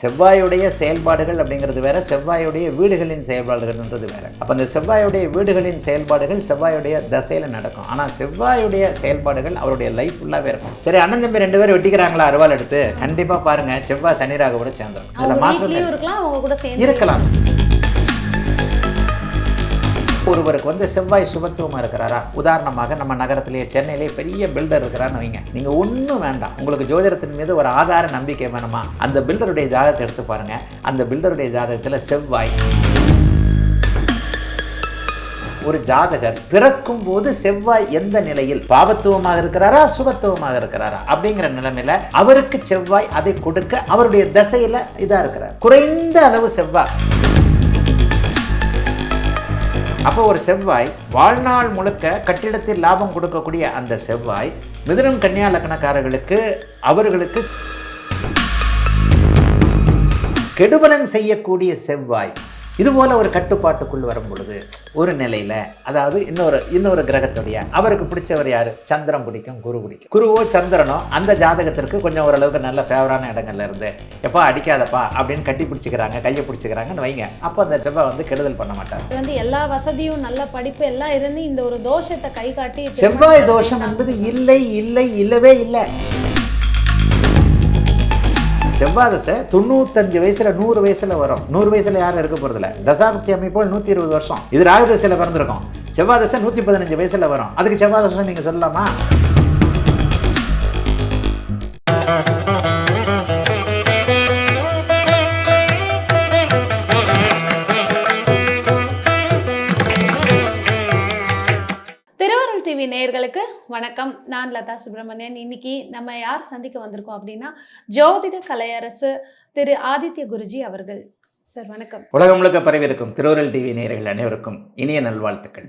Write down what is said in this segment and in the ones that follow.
செவ்வாயுடைய செயல்பாடுகள் அப்படிங்கிறது வேற, செவ்வாயுடைய வீடுகளின் செயல்பாடுகள்ன்றது வேற. அப்போ அந்த செவ்வாயுடைய வீடுகளின் செயல்பாடுகள் செவ்வாயுடைய தசையில நடக்கும். ஆனால் செவ்வாயுடைய செயல்பாடுகள் அவருடைய லைஃப் ஃபுல்லாகவே இருக்கும். சரி, அண்ணன் தம்பி 2 பேரும் வெட்டிக்கிறாங்களா அருவாள் எடுத்து? கண்டிப்பாக பாருங்க, செவ்வாய் சனி ராகுவோட சேர்ந்துடும். அதில் மாற்றம் இருக்கலாம். ஒருவருக்கு செவ்வாய் சுபத்துவமாக இருக்கிறாரா? உதாரணமாக நம்ம நகரத்திலேயே சென்னையிலேயே பெரிய பில்டர் இருக்கிறான்னு வைங்க. நீங்கள் ஒன்றும் வேண்டாம், உங்களுக்கு ஜோதிடத்தின் மீது ஒரு ஆதார நம்பிக்கை வேணுமா? அந்த பில்டருடைய ஜாதகத்தை எடுத்து பாருங்க. அந்த பில்டருடைய ஜாதகத்தில் செவ்வாய், ஒரு ஜாதகர் பிறக்கும் போது செவ்வாய் எந்த நிலையில் பாவத்துவமாக இருக்கிறாரா சுபத்துவமாக இருக்கிறாரா அப்படிங்கிற நிலைமையில அவருக்கு செவ்வாய் அதை கொடுக்க அவருடைய தசையில இதா இருக்கிறார். குறைந்த அளவு செவ்வாய். அப்போ ஒரு செவ்வாய் வாழ்நாள் முழுக்க கட்டிடத்தில் லாபம் கொடுக்கக்கூடிய அந்த செவ்வாய் மிதுனம் கன்னியா லக்னக்காரர்களுக்கு அவர்களுக்கு கெடுபலன் செய்யக்கூடிய செவ்வாய் இதுபோல ஒரு கட்டுப்பாட்டுக்குள் வரும் பொழுது ஒரு நிலையில, அதாவது இன்னொரு கிரகத்துடைய அவருக்கு பிடிச்சவர் யாரு? சந்திரன் பிடிக்கும், குரு பிடிக்கும். குருவோ சந்திரனோ அந்த ஜாதகத்திற்கு கொஞ்சம் ஓரளவுக்கு நல்ல ஃபேவரான இடங்கள்ல இருந்து எப்பா அடிக்காதப்பா அப்படின்னு கட்டி பிடிச்சிக்கிறாங்க, கையை பிடிச்சிக்கிறாங்கன்னு வைங்க. அப்போ அந்த செவ்வாய் கெடுதல் பண்ண மாட்டார். எல்லா வசதியும் நல்ல படிப்பு எல்லாம் இருந்து இந்த ஒரு தோஷத்தை கை காட்டி, செவ்வாய் தோஷம் என்பது இல்லவே இல்லை. செவ்வாய் தசை 95 வயசுல 100 வயசுல வரும். 100 வயசுல யாரும் இருக்க போறதில்ல. தசாபக்தி அமைப்போல் 120 வருஷம். இது ராகு தசையில பிறந்திருக்கும். செவ்வாய் தசை 115 வயசுல வரும். அதுக்கு செவ்வாய் தசை நீங்க சொல்லலாமா? டிவி நேயர்களுக்கு வணக்கம். நான் லதா சுப்பிரமணியன். இன்னைக்கு நம்ம யார் சந்திக்க வந்திருக்கோம் அப்படின்னா, ஜோதிட கலையரசு திரு ஆதித்ய குருஜி அவர்கள். சார் வணக்கம். உலகம் முழுக்க பரவி இருக்கும் திருவருள் டிவி நேயர்கள் அனைவருக்கும் இனிய நல்வாழ்த்துக்கள்.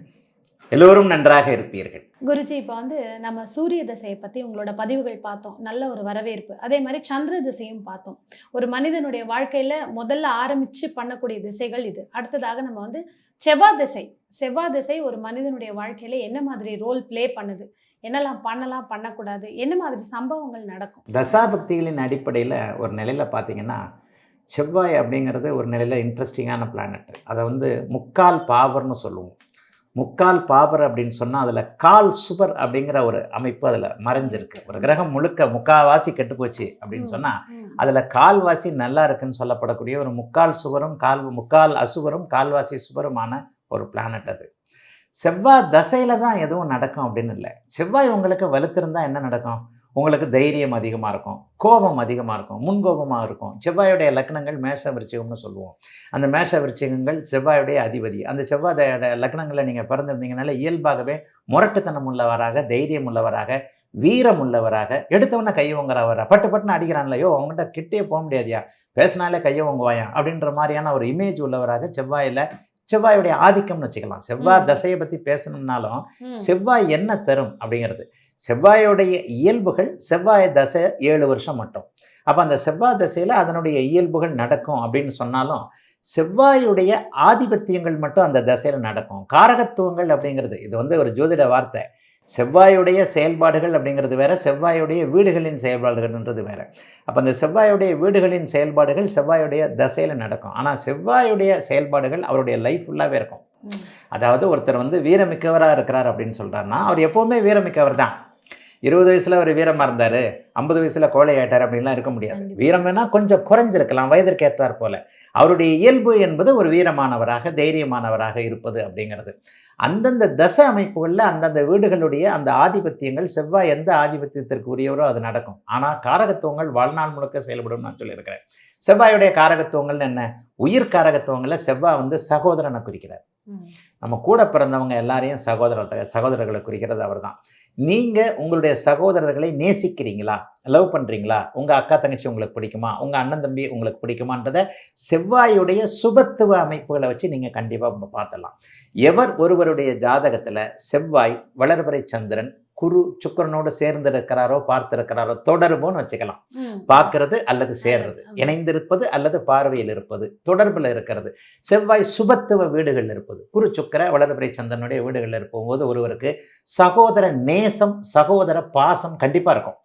எல்லோரும் நன்றாக இருப்பீர்கள். குருஜி, இப்போ நம்ம சூரிய திசையை பற்றி உங்களோட பதிவுகள் பார்த்தோம். நல்ல ஒரு வரவேற்பு. அதே மாதிரி சந்திர திசையும் பார்த்தோம். ஒரு மனிதனுடைய வாழ்க்கையில் முதல்ல ஆரம்பித்து பண்ணக்கூடிய திசைகள் இது. அடுத்ததாக நம்ம செவ்வாய் திசை ஒரு மனிதனுடைய வாழ்க்கையில் என்ன மாதிரி ரோல் ப்ளே பண்ணுது, என்னெல்லாம் பண்ணலாம் பண்ணக்கூடாது, என்ன மாதிரி சம்பவங்கள் நடக்கும்? தசாபக்திகளின் அடிப்படையில் ஒரு நிலையில் பார்த்தீங்கன்னா, செவ்வாய் அப்படிங்கிறது ஒரு நிலையில் இன்ட்ரெஸ்டிங்கான பிளானட். அதை முக்கால் பாவர்னு சொல்லுவோம். முக்கால் பாவர் அப்படின்னு சொன்னால் அதில் கால் சுபர் அப்படிங்கிற ஒரு அமைப்பு அதில் மறைஞ்சிருக்கு. ஒரு கிரகம் முழுக்க முக்கால்வாசி கெட்டு போச்சு அப்படின்னு சொன்னால் அதில் கால்வாசி நல்லா இருக்குன்னு சொல்லப்படக்கூடிய ஒரு முக்கால் சுபரும் முக்கால் அசுபரும் கால்வாசி சுபருமான ஒரு பிளானட் அது. செவ்வாய் தசையில் தான் எதுவும் நடக்கும் அப்படின்னு இல்லை. செவ்வாய் உங்களுக்கு வலுத்திருந்தால் என்ன நடக்கும்? உங்களுக்கு தைரியம் அதிகமாக இருக்கும், கோபம் அதிகமாக இருக்கும், முன்கோபமாக இருக்கும். செவ்வாயுடைய லக்னங்கள் மேஷ விருச்சிகம்னு சொல்லுவோம். அந்த மேஷ விருச்சிகங்கள் செவ்வாயுடைய அதிபதி. அந்த செவ்வாயோட லக்னங்களில் நீங்கள் பிறந்திருந்தீங்கனால இயல்பாகவே முரட்டுத்தனம் உள்ளவராக, தைரியம் உள்ளவராக, வீரம் உள்ளவராக, எடுத்தவொன்னே கையவங்கிறவரா, பட்டுன்னு அடிக்கிறான்லையோ அவங்ககிட்ட கிட்டே போக முடியாதியா, பேசினாலே கையவங்குவாயா அப்படின்ற மாதிரியான ஒரு இமேஜ் உள்ளவராக செவ்வாயுடைய ஆதிக்கம்னு வச்சுக்கலாம். செவ்வாய் தசையை பற்றி பேசணும்னாலும் செவ்வாய் என்ன தரும் அப்படிங்கிறது, செவ்வாயுடைய இயல்புகள் செவ்வாய் தசை 7 வருஷம் மட்டும். அப்போ அந்த செவ்வாய் தசையில் அதனுடைய இயல்புகள் நடக்கும் அப்படின்னு சொன்னாலும் செவ்வாயுடைய ஆதிபத்தியங்கள் மட்டும் அந்த தசையில் நடக்கும். காரகத்துவங்கள் அப்படிங்கிறது இது ஒரு ஜோதிட வார்த்தை. செவ்வாயுடைய செயல்பாடுகள் அப்படிங்கிறது வேற, செவ்வாயுடைய வீடுகளின் செயல்பாடுகள்ன்றது வேற. அப்போ அந்த செவ்வாயுடைய வீடுகளின் செயல்பாடுகள் செவ்வாயுடைய தசையில் நடக்கும். ஆனால் செவ்வாயுடைய செயல்பாடுகள் அவருடைய லைஃப் ஃபுல்லாகவே இருக்கும். அதாவது ஒருத்தர் வீரமிக்கவராக இருக்கிறார் அப்படின்னு சொல்கிறாருன்னா அவர் எப்போவுமே வீரமிக்கவர் தான். 20 வயசில் அவர் வீரமாக இருந்தார், 50 வயசில் கோழை ஆயிட்டார் அப்படின்லாம் இருக்க முடியாது. வீரம் வேணால் கொஞ்சம் குறைஞ்சிருக்கலாம், வயதிற்கு ஏற்றார் போல. அவருடைய இயல்பு என்பது ஒரு வீரமானவராக, தைரியமானவராக இருப்பது அப்படிங்கிறது. அந்தந்த தசை அமைப்புகளில் அந்தந்த வீடுகளுடைய அந்த ஆதிபத்தியங்கள், செவ்வாய் எந்த ஆதிபத்தியத்திற்கு உரியவரோ அது நடக்கும். ஆனால் காரகத்துவங்கள் வாழ்நாள் முழுக்க செயல்படும் நான் சொல்லியிருக்கிறேன். செவ்வாயுடைய காரகத்துவங்கள் என்ன? உயிர் காரகத்துவங்களில் செவ்வாய் சகோதரனை குறிக்கிறார். நம்ம கூட பிறந்தவங்க எல்லாரையும் சகோதரர்களை குறிக்கிறது அவர் தான். நீங்கள் உங்களுடைய சகோதரர்களை நேசிக்கிறீங்களா, லவ் பண்ணுறீங்களா? உங்கள் அக்கா தங்கச்சி உங்களுக்கு பிடிக்குமா, உங்கள் அண்ணன் தம்பி உங்களுக்கு பிடிக்குமான்றதை செவ்வாயுடைய சுபத்துவ அமைப்புகளை வச்சு நீங்கள் கண்டிப்பாக பார்த்துடலாம். எவர் ஒருவருடைய ஜாதகத்தில் செவ்வாய், வளர்பிறை சந்திரன், குரு சுக்கிரனோடு சேர்ந்திருக்கிறாரோ பார்த்திருக்கிறாரோ தொடர்புன்னு வச்சுக்கலாம். பார்க்கறது அல்லது சேர்றது, இணைந்திருப்பது அல்லது பார்வையில் இருப்பது, தொடர்பில் இருக்கிறது. செவ்வாய் சுபத்துவ வீடுகளில் இருப்பது, குரு சுக்கிர வளர்பிறை சந்திரனுடைய வீடுகளில் இருக்கும்போது ஒருவருக்கு சகோதர நேசம், சகோதர பாசம் கண்டிப்பாக இருக்கும்.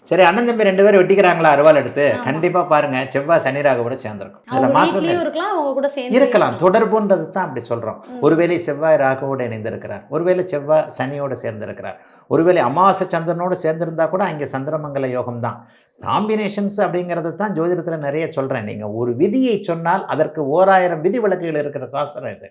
சரி, அண்ணன் தம்பி 2 பேரும் வெட்டிக்கிறாங்களா அருவாள் எடுத்து? ஆமா. கண்டிப்பா பாருங்க, செவ்வாய் சனி ராகுவோட சேர்ந்திருக்கும். அவங்க இதுல மாற்றம் வீட்லயும் இருக்கலாம், அவங்க கூட சேர்ந்து இருக்கலாம். தொடர்புன்றது தான் அப்படி சொல்றோம். ம். ஒருவேளை செவ்வாய் ராகுவோடு இணைந்திருக்கிறார், ஒருவேளை செவ்வாய் சனியோடு சேர்ந்திருக்கிறார், ஒருவேளை அமாவாசை சந்திரனோடு சேர்ந்திருந்தா கூட அங்கே சந்திரமங்கல யோகம் தான். காம்பினேஷன்ஸ் அப்படிங்கிறது தான் ஜோதிடத்தில் நிறைய சொல்கிறேன். நீங்கள் ஒரு விதியை சொன்னால் அதற்கு 1000 விதி விலக்குகள் இருக்கிற சாஸ்திரம் இது.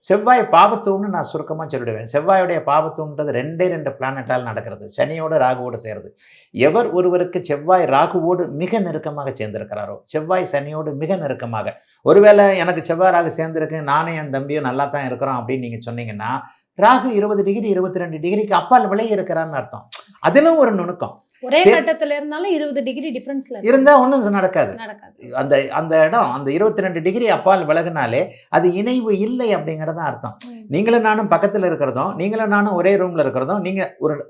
செவ்வாய் பாபத்துவம்னு நான் சுருக்கமாக சொல்லிடுவேன். செவ்வாயுடைய பாபத்துவம்ன்றது 2 பிளானட்டால் நடக்கிறது. சனியோடு ராகுவோடு சேருது. எவர் ஒருவருக்கு செவ்வாய் ராகுவோடு மிக நெருக்கமாக சேர்ந்திருக்கிறாரோ, செவ்வாய் சனியோடு மிக நெருக்கமாக, ஒருவேளை எனக்கு செவ்வாய் ராகு சேர்ந்திருக்கு, நானும் என் தம்பியும் நல்லா தான் இருக்கிறோம் அப்படின்னு நீங்கள் சொன்னீங்கன்னா, ராகு 20 டிகிரி 22 டிகிரிக்கு அப்பால் விலகி இருக்கிறான்னு அர்த்தம். அதிலும் ஒரு நுணுக்கம். ஒரே கட்டத்துல இருந்தாலும் 20 டிகிரி டிஃபரன்ஸ்ல இருந்தா ஒன்றும் நடக்காது. நடக்காது. அந்த அந்த இடம் அந்த 22 டிகிரி அப்பால் விலகுனாலே அது இணைவு இல்லை அப்படிங்கிறது தான் அர்த்தம். நீங்களும் நானும் பக்கத்தில் இருக்கிறதும், நீங்களும் நானும் ஒரே ரூம்ல இருக்கிறதும், நீங்க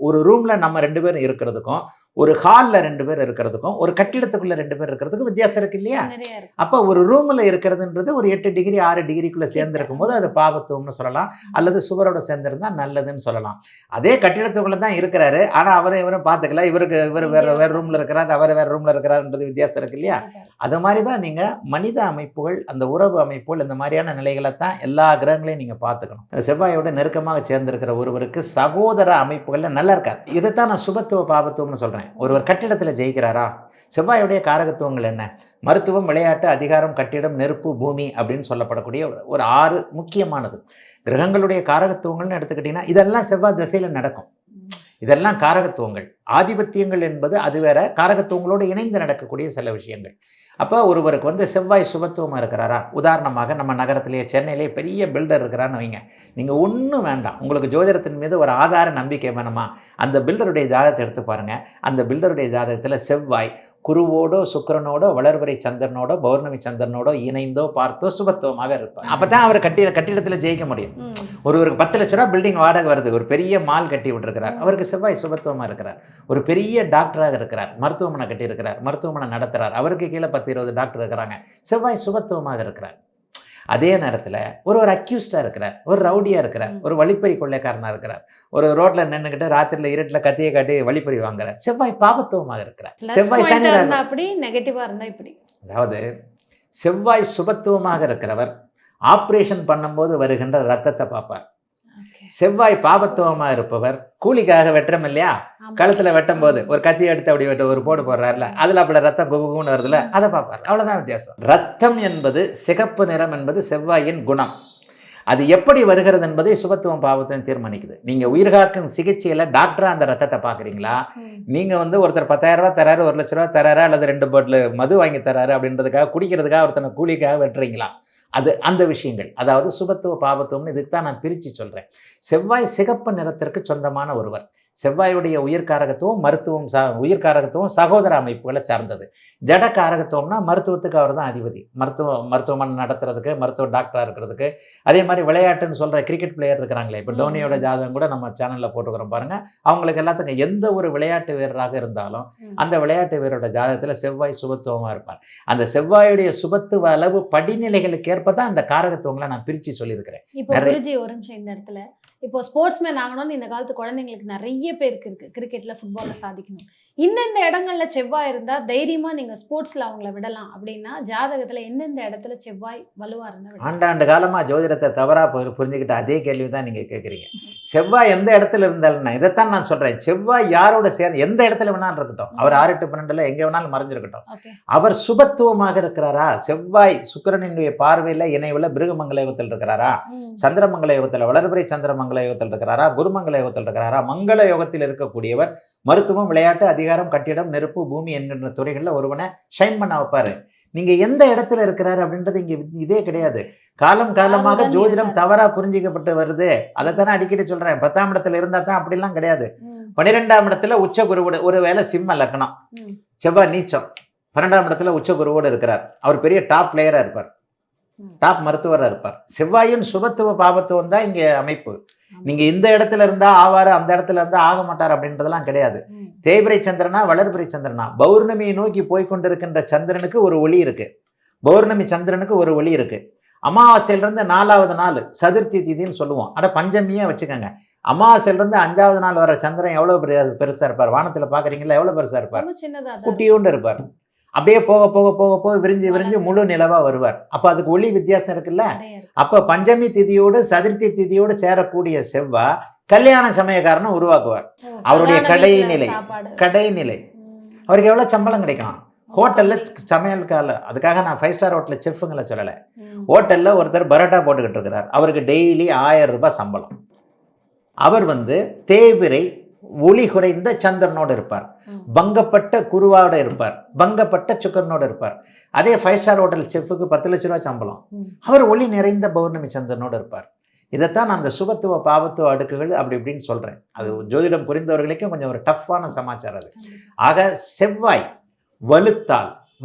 ஒரு ரூம்ல நம்ம 2 பேரும் இருக்கிறதுக்கும், ஒரு ஹாலில் 2 பேர் இருக்கிறதுக்கும், ஒரு கட்டிடத்துக்குள்ள 2 பேர் இருக்கிறதுக்கும் வித்தியாசம் இருக்கு இல்லையா? அப்போ ஒரு ரூமில் இருக்கிறதுன்றது ஒரு 8 டிகிரி 6 டிகிரிக்குள்ளே சேர்ந்துருக்கும் போது அது பாபத்துவம்னு சொல்லலாம், அல்லது சுவரோட சேர்ந்திருந்தா நல்லதுன்னு சொல்லலாம். அதே கட்டிடத்துக்குள்ள தான் இருக்கிறாரு, ஆனால் அவரை இவரும் பார்த்துக்கல, இவர் வேற ரூமில் இருக்கிறார், அவர் வேற ரூமில் இருக்கிறாருன்றது வித்தியாசம் இருக்கு இல்லையா? அது மாதிரி தான் நீங்கள் மனித அமைப்புகள், அந்த உறவு அமைப்புகள், இந்த மாதிரியான நிலைகளை தான் எல்லா கிரகங்களையும் நீங்கள் பார்த்துக்கணும். செவ்வாயோட நெருக்கமாக சேர்ந்திருக்கிற ஒருவருக்கு சகோதர அமைப்புகளில் நல்லா இருக்காது. இதைத்தான் நான் சுபத்துவ பாபத்துவம்னு சொல்கிறேன். ஒருவர் கட்டிடத்தில் ஜெயிக்கிறாரா? செவ்வாயுடைய காரகத்துவங்கள் என்ன? மருத்துவம், விளையாட்டு, அதிகாரம், கட்டிடம், நெருப்பு, பூமி அப்படின்னு சொல்லப்படக்கூடிய ஒரு 6 முக்கியமானது. கிரகங்களுடைய காரகத்துவங்கள்னு எடுத்துக்கிட்டிங்கன்னா இதெல்லாம் செவ்வாய் திசையில் நடக்கும். இதெல்லாம் காரகத்துவங்கள். ஆதிபத்தியங்கள் என்பது அது வேற, காரகத்துவங்களோடு இணைந்து நடக்கக்கூடிய சில விஷயங்கள். அப்போ ஒருவருக்கு செவ்வாய் சுபத்துவமாக இருக்கிறாரா? உதாரணமாக நம்ம நகரத்திலேயே சென்னையிலேயே பெரிய பில்டர் இருக்கிறான்னு வைங்க. நீங்கள் ஒன்றும் வேண்டாம், உங்களுக்கு ஜோதிடத்தின் மீது ஒரு ஆதார நம்பிக்கை வேணுமா? அந்த பில்டருடைய ஜாதகத்தை எடுத்து பாருங்கள். அந்த பில்டருடைய ஜாதகத்தில் செவ்வாய் குருவோடோ சுக்கிரனோடோ வளர்வரை சந்திரனோடோ பௌர்ணமி சந்திரனோடோ இணைந்தோ பார்த்தோ சுபத்துவமாக இருப்பார். அப்போ தான் அவர் கட்டிடத்தில் ஜெயிக்க முடியும். ஒருவருக்கு 10 லட்ச ரூபா பில்டிங் வாடகை வருது, ஒரு பெரிய மால் கட்டி விட்டுருக்கிறார், அவருக்கு செவ்வாய் சுபத்துவமாக இருக்கிறார். ஒரு பெரிய டாக்டராக இருக்கிறார், மருத்துவமனை கட்டி இருக்கிறார், மருத்துவமனை நடத்துகிறார், அவருக்கு கீழே 10-20 டாக்டர் இருக்கிறாங்க, செவ்வாய் சுபத்துவமாக இருக்கிறார். அதே நேரத்தில் ஒரு அக்யூஸ்டாக இருக்கிறார், ஒரு ரவுடியாக இருக்கிறார், ஒரு வழிப்பறி கொள்ளைக்காரனாக இருக்கிறார், ஒரு ரோட்டில் நின்றுக்கிட்டு ராத்திரியில் இருட்டில் கத்தியை காட்டி வழிப்பறி வாங்குறார், செவ்வாய் பாபத்துவமாக இருக்கிறார். செவ்வாய் சனி அப்படி நெகட்டிவாக இருந்தால் இப்படி. அதாவது செவ்வாய் சுபத்துவமாக இருக்கிறவர் ஆப்ரேஷன் பண்ணும்போது வருகின்ற ரத்தத்தை பார்ப்பார். செவ்வாய் பாபத்துவமாக இருப்பவர் கூலிக்காக வெட்டுறோம் இல்லையா, கழுத்தில் வெட்டும் போது ஒரு கத்தி எடுத்து அப்படி ஒரு போடு போடுறாருல, அதில் அப்படி ரத்தம் குபுகுன்னு வருதுல, அதை பார்ப்பார். அவ்வளோதான் வித்தியாசம். ரத்தம் என்பது சிகப்பு நிறம் என்பது செவ்வாயின் குணம். அது எப்படி வருகிறது என்பதை சுபத்துவம் பாவத்தையும் தீர்மானிக்குது. நீங்கள் உயிர்காக்கும் சிகிச்சையில் டாக்டராக அந்த ரத்தத்தை பார்க்குறீங்களா? நீங்கள் ஒருத்தர் 10,000 ரூபா தராரு, 1 லட்ச ரூபா தராரு, அல்லது 2 பாட்டில் மது வாங்கி தராரு அப்படின்றதுக்காக குடிக்கிறதுக்காக ஒருத்தனை கூலிக்காக வெட்டுறீங்களா? அது அந்த விஷயங்கள். அதாவது சுபத்துவ பாபத்துவம்னு இதுக்கு தான் நான் பிரித்து சொல்கிறேன். செவ்வாய் சிகப்பு நிறத்திற்கு சொந்தமான ஒருவர். செவ்வாயுடைய உயிர்காரகத்துவம் மருத்துவம் உயிர்காரகத்துவம் சகோதர அமைப்புகளை சார்ந்தது. ஜட காரகத்துவம்னா மருத்துவத்துக்கு அவர் தான் அதிபதி. மருத்துவமனை நடத்துறதுக்கு, மருத்துவ டாக்டராக இருக்கிறதுக்கு. அதே மாதிரி விளையாட்டுன்னு சொல்கிற கிரிக்கெட் பிளேயர் இருக்கிறாங்களே, இப்போ டோனியோட ஜாதகம் கூட நம்ம சேனலில் போட்டுக்கிறோம் பாருங்கள். அவங்களுக்கு எல்லாத்துக்கும் எந்த ஒரு விளையாட்டு வீரராக இருந்தாலும் அந்த விளையாட்டு வீரரோட ஜாதகத்தில் செவ்வாய் சுபத்துவமாக இருப்பார். அந்த செவ்வாயுடைய சுபத்துவ அளவு படிநிலைகளுக்கு ஏற்ப தான் அந்த காரகத்துவங்களை நான் பிரித்து சொல்லியிருக்கிறேன். இப்போ குருஜி ஒரு நிமிஷம் இந்த இடத்துல, இப்போ ஸ்போர்ட்ஸ்மேன் ஆகணும்னு இந்த காலத்து குழந்தைங்களுக்கு நிறைய பேருக்கு இருக்கு, கிரிக்கெட்ல ஃபுட்பால்ல சாதிக்கணும். இந்தந்த இடங்கள்ல செவ்வாய் இருந்தா தைரியமா நீங்க ஸ்போர்ட்ஸ்ல அவங்கள விடலாம் அப்படின்னா ஜாதகத்துல எந்தெந்த இடத்துல செவ்வாய் வலுவா இருந்தா? ஆண்டாண்டு காலமா ஜோதிடத்தை தவறா புரிஞ்சுக்கிட்ட அதே கேள்வி தான் நீங்க கேட்குறீங்க. செவ்வாய் எந்த இடத்துல இருந்தாலும் இதைத்தான் நான் சொல்றேன். செவ்வாய் யாரோட எந்த இடத்துல வேணாலும் இருக்கட்டும், அவர் 6-8-12 எங்க வேணாலும் மறைஞ்சிருக்கட்டும், அவர் சுபத்துவமாக இருக்கிறாரா? செவ்வாய் சுக்கிரனுடைய பார்வையில இணைவுல பிருகமங்கல யோகத்தில் இருக்கிறாரா? சந்திரமங்கல யோகத்தில் வளர்பிறை சந்திரமங்கல யோகத்தில் இருக்கிறாரா? குருமங்கல யோகத்தில் இருக்கிறாரா? மங்கள யோகத்தில் இருக்கக்கூடியவர் மருத்துவம், விளையாட்டு, அதிகாரம், கட்டிடம், நெருப்பு, பூமி என்கின்ற துறைகளில் ஒருவனை ஷைன் பண்ண வைப்பாரு. நீங்க எந்த இடத்துல இருக்கிறாரு அப்படின்றது இங்க இதே கிடையாது. காலமாக ஜோதிடம் தவறா புரிஞ்சிக்கப்பட்டு வருது. அதைத்தானே அடிக்கடி சொல்றேன். 10ஆம் இடத்துல இருந்தா தான் அப்படிலாம் கிடையாது. 12ஆம் இடத்துல உச்ச குருவோடு, ஒரு வேளை சிம்ம லக்னம், செவ்வாய் நீச்சம், 12ஆம் இடத்துல உச்ச குருவோடு இருக்கிறார். அவர் பெரிய டாப் பிளேயரா இருப்பார், டாப் மருத்துவராக இருப்பார். செவ்வாயின் சுபத்துவ பாபத்துவம் தான் இங்கே அமைப்பு. நீங்க இந்த இடத்துல இருந்தா ஆவாரு, அந்த இடத்துல இருந்தா ஆக மாட்டார் அப்படின்றதெல்லாம் கிடையாது. தேய்பிரை சந்திரனா வளர்பிறை சந்திரனா, பௌர்ணமியை நோக்கி போய்கொண்டிருக்கின்ற சந்திரனுக்கு ஒரு ஒளி இருக்கு, பௌர்ணமி சந்திரனுக்கு ஒரு ஒளி இருக்கு. அமாவாசையிலிருந்து 4வது நாள் சதுர்த்தி திதின்னு சொல்லுவோம், அட பஞ்சமியே வச்சுக்கோங்க. அமாவாசையிலிருந்து 5வது நாள் வர சந்திரன் எவ்வளோ பெருசாக இருப்பார், வானத்தில் பார்க்குறீங்களா எவ்வளோ பெருசாக இருப்பார், ரொம்ப சின்னதா தான் குட்டியோண்டு இருப்பார். அப்படியே போக போக போக போக விரிஞ்சு விரிஞ்சு முழு நிலவாக வருவார். அப்போ அதுக்கு ஒளி வித்தியாசம் இருக்குல்ல. நிறைய இருக்கு. அப்போ பஞ்சமி திதியோடு சதுர்த்தி திதியோடு சேரக்கூடிய செவ்வாய் கல்யாண சமயக்காரனை உருவாக்குவார். ஓ, அவருடைய கல்யாண வீட்ல கடைநிலை சாப்பாடு. கடைநிலை அவருக்கு எவ்வளோ சம்பளம் கிடைக்கும் ஹோட்டலில் சமையலுக்கால. அதுக்காக நான் 5 ஸ்டார் ஹோட்டலில் செஃப்புங்களை சொல்லலை. ஹோட்டலில் ஒருத்தர் பரோட்டா போட்டுக்கிட்டு இருக்கிறார், அவருக்கு டெய்லி 1000 ரூபாய் சம்பளம். அவர் தேய்பிரை ஒளி குறைந்த சந்திரனோடு இருப்பார், பங்கப்பட்ட குருவோடு இருப்பார், பங்கப்பட்ட சுக்கரனோடு இருப்பார். அதே 5 ஸ்டார் ஹோட்டல் செஃப்புக்கு 10 லட்ச ரூபா சம்பளம், அவர் ஒளி நிறைந்த பௌர்ணமி சந்திரனோடு இருப்பார். இதைத்தான் நான் அந்த சுபத்துவ பாவத்துவ அடுக்குகள் அப்படி இப்படின்னு சொல்கிறேன். அது ஜோதிடம் புரிந்தவர்களுக்கும் கொஞ்சம் ஒரு டஃப்பான சமாச்சாரம் அது. ஆக செவ்வாய்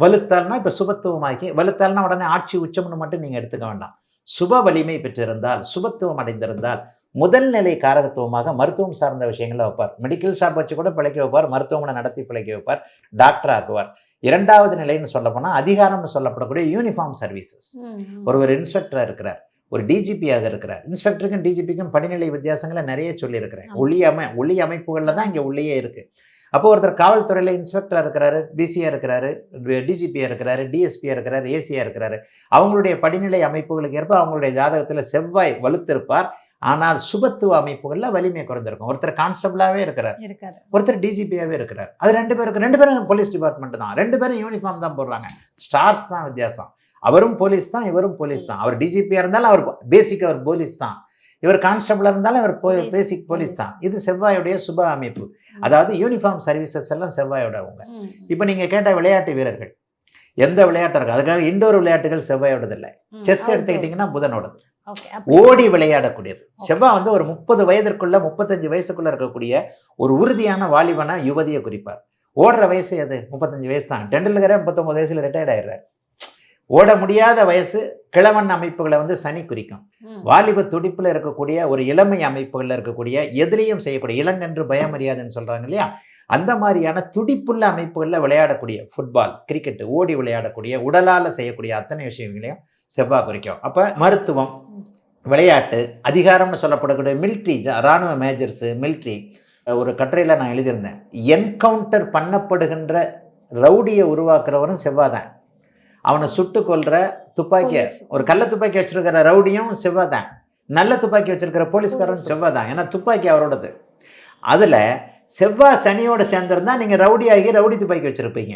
வலுத்தால்னா இப்போ சுபத்துவமாகி, வலுத்தால்னா உடனே ஆட்சி உச்சம்னு மட்டும் நீங்கள் எடுத்துக்க வேண்டாம். சுப வலிமை பெற்றிருந்தால், சுபத்துவம் அடைந்திருந்தால் முதல் நிலை காரகத்துவமாக மருத்துவம் சார்ந்த விஷயங்களை வைப்பார். மெடிக்கல் ஷாப் வச்சு கூட பிழைக்க வைப்பார், மருத்துவமனை நடத்தி பிழைக்க வைப்பார், டாக்டர் ஆக்குவார். 2வது நிலைன்னு சொல்ல போனால் அதிகாரம்னு சொல்லப்படக்கூடிய யூனிஃபார்ம் சர்வீசஸ். ஒரு இன்ஸ்பெக்டராக இருக்கிறார், ஒரு டிஜிபியாக இருக்கிறார். இன்ஸ்பெக்டருக்கும் டிஜிபிக்கும் படிநிலை வித்தியாசங்களை நிறைய சொல்லியிருக்கிறேன். ஒளி அமைப்புகளில் தான் இங்கே உள்ளேயே இருக்குது. அப்போ ஒருத்தர் காவல்துறையில் இன்ஸ்பெக்டராக இருக்கிறாரு, பிசியாக இருக்கிறாரு, டிஜிபியாக இருக்கிறாரு, டிஎஸ்பியாக இருக்கிறாரு, ஏசியாக இருக்கிறாரு. அவங்களுடைய படிநிலை அமைப்புகளுக்கு ஏற்ப அவங்களுடைய ஜாதகத்தில் செவ்வாய் வலுத்திருப்பார். ஆனால் சுபத்துவ அமைப்புகளில் வலிமை குறைந்திருக்கும். ஒருத்தர் கான்ஸ்டபிளாகவே இருக்கிறார், ஒருத்தர் டிஜிபியாகவே இருக்கிறார். அது ரெண்டு பேரும் போலீஸ் டிபார்ட்மெண்ட் தான், 2 பேரும் யூனிஃபார்ம் தான் போடுறாங்க, ஸ்டார்ஸ் தான் வித்தியாசம். அவரும் போலீஸ் தான், இவரும் போலீஸ் தான். அவர் டிஜிபியாக இருந்தாலும் அவர் பேசிக் அவர் போலீஸ் தான், இவர் கான்ஸ்டபிளாக இருந்தாலும் அவர் பேசிக் போலீஸ் தான். இது செவ்வாயுடைய சுப அமைப்பு. அதாவது யூனிஃபார்ம் சர்வீசஸ் எல்லாம் செவ்வாயோட அவங்க. இப்போ நீங்கள் கேட்ட விளையாட்டு வீரர்கள் எந்த விளையாட்டு இருக்கு, அதுக்காக இண்டோர் விளையாட்டுகள் செவ்வாயோடது இல்லை. செஸ் எடுத்துக்கிட்டிங்கன்னா புதனோடது. ஓடி விளையாடக்கூடியது. செவ்வாய் ஒரு 30 வயதிற்குள்ள 35 வயசுக்குள்ள இருக்கக்கூடிய ஒரு உறுதியான வாலிபன யுவதியை குறிப்பார். ஓடுற வயசு அது 35 வயசு தான். டெண்டுல்கரே 39 வயசுல ரிட்டையர்ட் ஆயிடுறார். ஓட முடியாத வயசு கிழவன் அமைப்புகளை சனி குறிக்கும். வாலிப துடிப்புல இருக்கக்கூடிய ஒரு இளமை அமைப்புகளில் இருக்கக்கூடிய எதிரியும் செய்யக்கூடிய இளங்கன்று பயமறியாதுன்னு சொல்றாங்க இல்லையா, அந்த மாதிரியான துடிப்புள்ள அமைப்புகளில் விளையாடக்கூடிய ஃபுட்பால், கிரிக்கெட், ஓடி விளையாடக்கூடிய உடலால் செய்யக்கூடிய அத்தனை விஷயங்களையும் செவ்வாய் குறிக்கும். அப்போ மருத்துவம், விளையாட்டு, அதிகாரம்னு சொல்லப்படக்கூடிய மிலிட்ரி, இராணுவ மேஜர்ஸு, மிலிட்ரி. ஒரு கட்டுரையில் நான் எழுதியிருந்தேன், என்கவுண்டர் பண்ணப்படுகின்ற ரவுடியை உருவாக்குறவரும் செவ்வாய் தான். அவனை சுட்டு கொல்ற துப்பாக்கியை, ஒரு கள்ள துப்பாக்கி வச்சிருக்கிற ரவுடியும் செவ்வாய் தான், நல்ல துப்பாக்கி வச்சிருக்கிற போலீஸ்காரரும் செவ்வாய் தான். ஏன்னா துப்பாக்கி அவரோடது. அதில் செவ்வாய் சனியோடு சேர்ந்திருந்தா நீங்கள் ரவுடியாகி ரவுடி துப்பாக்கி வச்சுருப்பீங்க.